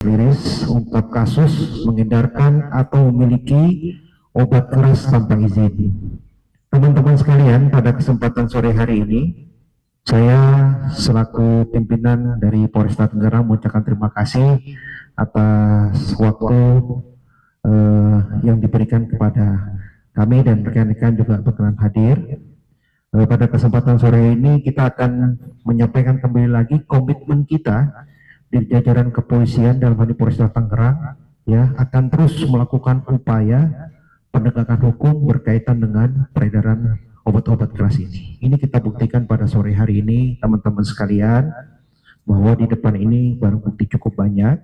Rilis ungkap kasus mengedarkan atau memiliki obat keras tanpa izin. Teman-teman sekalian, pada kesempatan sore hari ini, saya selaku pimpinan dari Polresta Tangerang mengucapkan terima kasih atas waktu yang diberikan kepada kami dan rekan-rekan juga berkenan hadir. Pada kesempatan sore ini kita akan menyampaikan kembali lagi komitmen kita di jajaran kepolisian dalam hal ini Polresta Tangerang ya akan terus melakukan upaya penegakan hukum berkaitan dengan peredaran obat-obat keras ini. Ini kita buktikan pada sore hari ini teman-teman sekalian bahwa di depan ini barang bukti cukup banyak.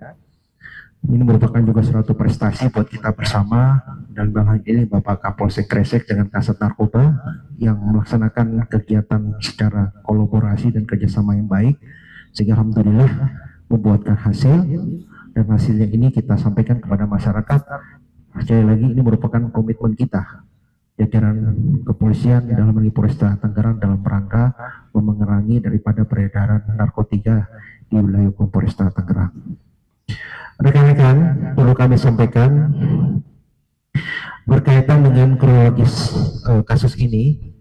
Ini merupakan juga suatu prestasi buat kita bersama dan dalam hal ini Bapak Kapolsek Kresek dengan Kasat Narkoba yang melaksanakan kegiatan secara kolaborasi dan kerjasama yang baik sehingga alhamdulillah membuatkan hasil dan hasilnya ini kita sampaikan kepada masyarakat. Sekali lagi ini merupakan komitmen kita jajaran kepolisian dalam hal Polresta Tangerang dalam rangka memerangi daripada peredaran narkotika di wilayah Polresta Tangerang. Rekan-rekan, perlu kami sampaikan berkaitan dengan kronologis kasus ini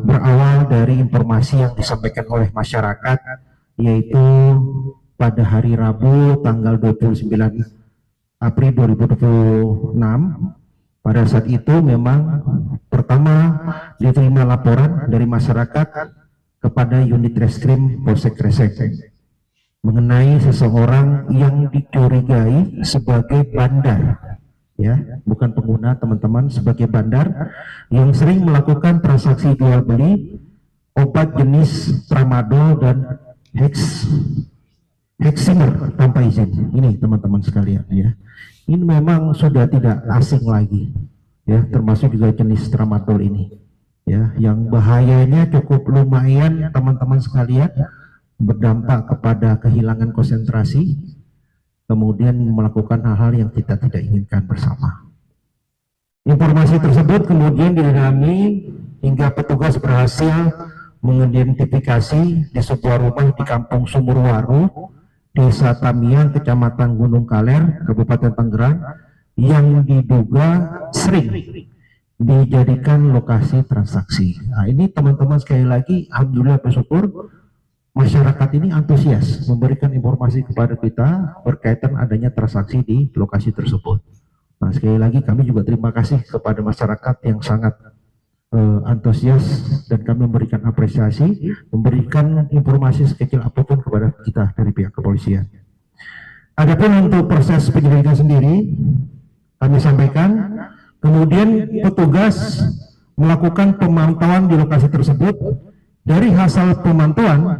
berawal dari informasi yang disampaikan oleh masyarakat, yaitu pada hari Rabu tanggal 29 April 2026. Pada saat itu memang pertama diterima laporan dari masyarakat kepada unit reskrim Polsek Kresek mengenai seseorang yang dicurigai sebagai bandar, ya, bukan pengguna teman-teman, sebagai bandar yang sering melakukan transaksi jual beli obat jenis tramadol dan Heximer tanpa izin. Ini teman-teman sekalian ya. Ini memang sudah tidak asing lagi ya, termasuk juga jenis tramadol ini ya, yang bahayanya cukup lumayan teman-teman sekalian, berdampak kepada kehilangan konsentrasi, kemudian melakukan hal-hal yang kita tidak inginkan bersama. Informasi tersebut kemudian didalami hingga petugas berhasil mengidentifikasi di sebuah rumah di Kampung Sumurwaru, Desa Tamiang, Kecamatan Gunung Kaler, Kabupaten Tangerang, yang diduga sering dijadikan lokasi transaksi. Nah, ini teman-teman sekali lagi, alhamdulillah bersyukur masyarakat ini antusias memberikan informasi kepada kita berkaitan adanya transaksi di lokasi tersebut. Nah, sekali lagi kami juga terima kasih kepada masyarakat yang sangat antusias dan kami memberikan apresiasi, memberikan informasi sekecil apapun kepada kita dari pihak kepolisian. Adapun untuk proses penyelidikan sendiri, kami sampaikan, kemudian petugas melakukan pemantauan di lokasi tersebut. Dari hasil pemantauan,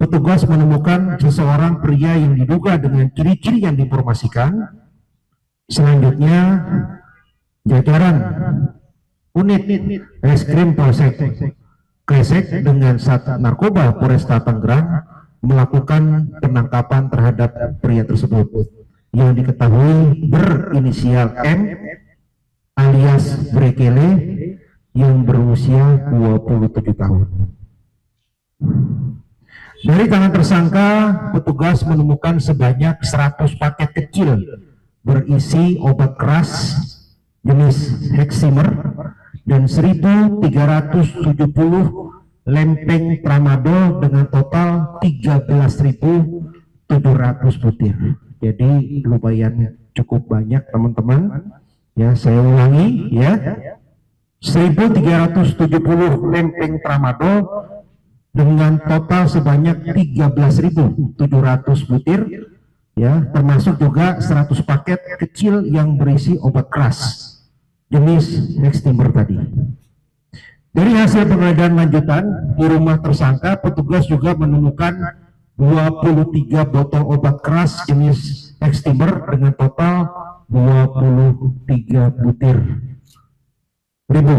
petugas menemukan seseorang pria yang diduga dengan ciri-ciri yang diinformasikan. Selanjutnya, jajaran unit reskrim Polsek Kresek dengan Sat Narkoba Polresta Tangerang melakukan penangkapan terhadap pria tersebut yang diketahui berinisial M alias Brekele yang berusia 27 tahun. Dari tangan tersangka, petugas menemukan sebanyak 100 paket kecil berisi obat keras jenis Heximer dan 1.370 lempeng tramadol dengan total 13.700 butir. Jadi lumayan cukup banyak teman-teman. Ya, saya ulangi ya. 1.370 lempeng tramadol dengan total sebanyak 13.700 butir ya, termasuk juga 100 paket kecil yang berisi obat keras jenis Heximer tadi. Dari hasil penggeledahan lanjutan di rumah tersangka, petugas juga menemukan 23 botol obat keras jenis Heximer dengan total 23 butir ribu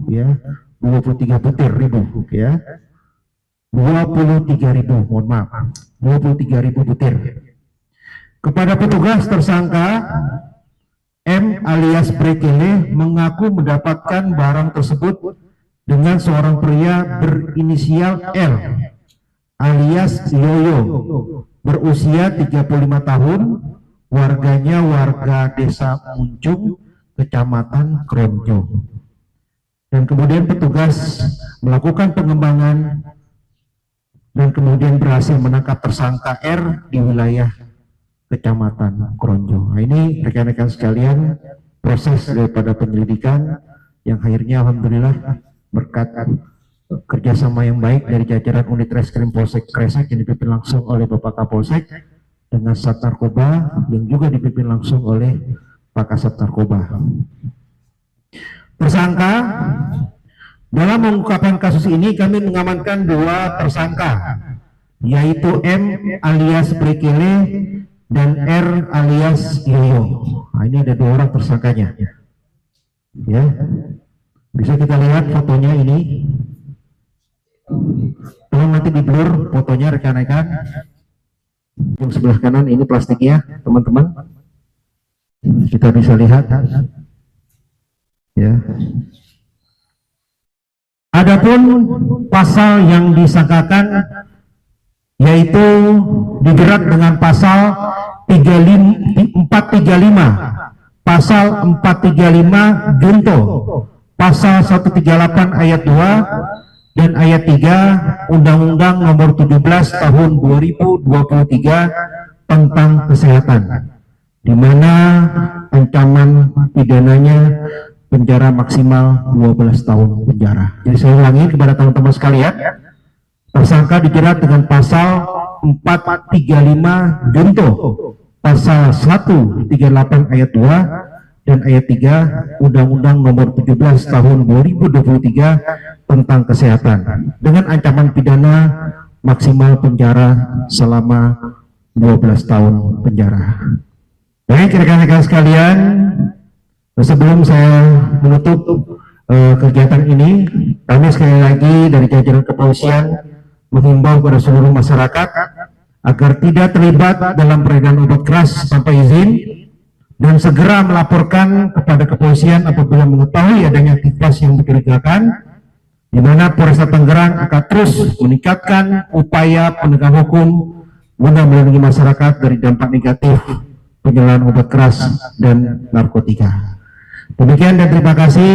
ya, 23 butir ribu ya, 23.000, mohon maaf, 23.000 butir. Kepada petugas, tersangka M alias Brekele mengaku mendapatkan barang tersebut dengan seorang pria berinisial L alias Yoyo, berusia 35 tahun, warganya warga desa Muncung, kecamatan Kronjo. Dan kemudian petugas melakukan pengembangan dan kemudian berhasil menangkap tersangka R di wilayah kecamatan Kronjo. Nah, ini rekan-rekan sekalian proses daripada penyelidikan yang akhirnya alhamdulillah berkat kerjasama yang baik dari jajaran unit reskrim Polsek Kresek yang dipimpin langsung oleh Bapak Kapolsek dengan Sat Narkoba yang juga dipimpin langsung oleh Pak Kasat Narkoba. Tersangka, dalam mengungkapkan kasus ini kami mengamankan 2 tersangka, yaitu M alias Brekele dan R alias Yoyo. Nah, ini ada 2 orang tersangkanya. Ya, bisa kita lihat fotonya ini. Tolong nanti di blur fotonya rekan-rekan. Yang sebelah kanan ini plastiknya, teman-teman. Kita bisa lihat. Ya. Adapun pasal yang disangkakan yaitu dijerat dengan pasal 435, pasal 435 junto, pasal 138 ayat 2 dan ayat 3 Undang-Undang Nomor 17 Tahun 2023 tentang kesehatan, di mana ancaman pidananya penjara maksimal 12 tahun penjara. Jadi saya ulangi kepada teman-teman sekalian, tersangka dijerat dengan pasal 435 junto, pasal 138 ayat 2 dan ayat 3 Undang-Undang Nomor 17 Tahun 2023 tentang kesehatan dengan ancaman pidana maksimal penjara selama 12 tahun penjara. Baik rekan-rekan sekalian, sebelum saya menutup kegiatan ini, kami sekali lagi dari jajaran kepolisian menghimbau kepada seluruh masyarakat agar tidak terlibat dalam peredaran obat keras tanpa izin dan segera melaporkan kepada kepolisian apabila mengetahui adanya aktivitas yang mencurigakan, di mana Polresta Tangerang akan terus meningkatkan upaya penegakan hukum guna melindungi masyarakat dari dampak negatif penyalahgunaan obat keras dan narkotika. Demikian dan terima kasih.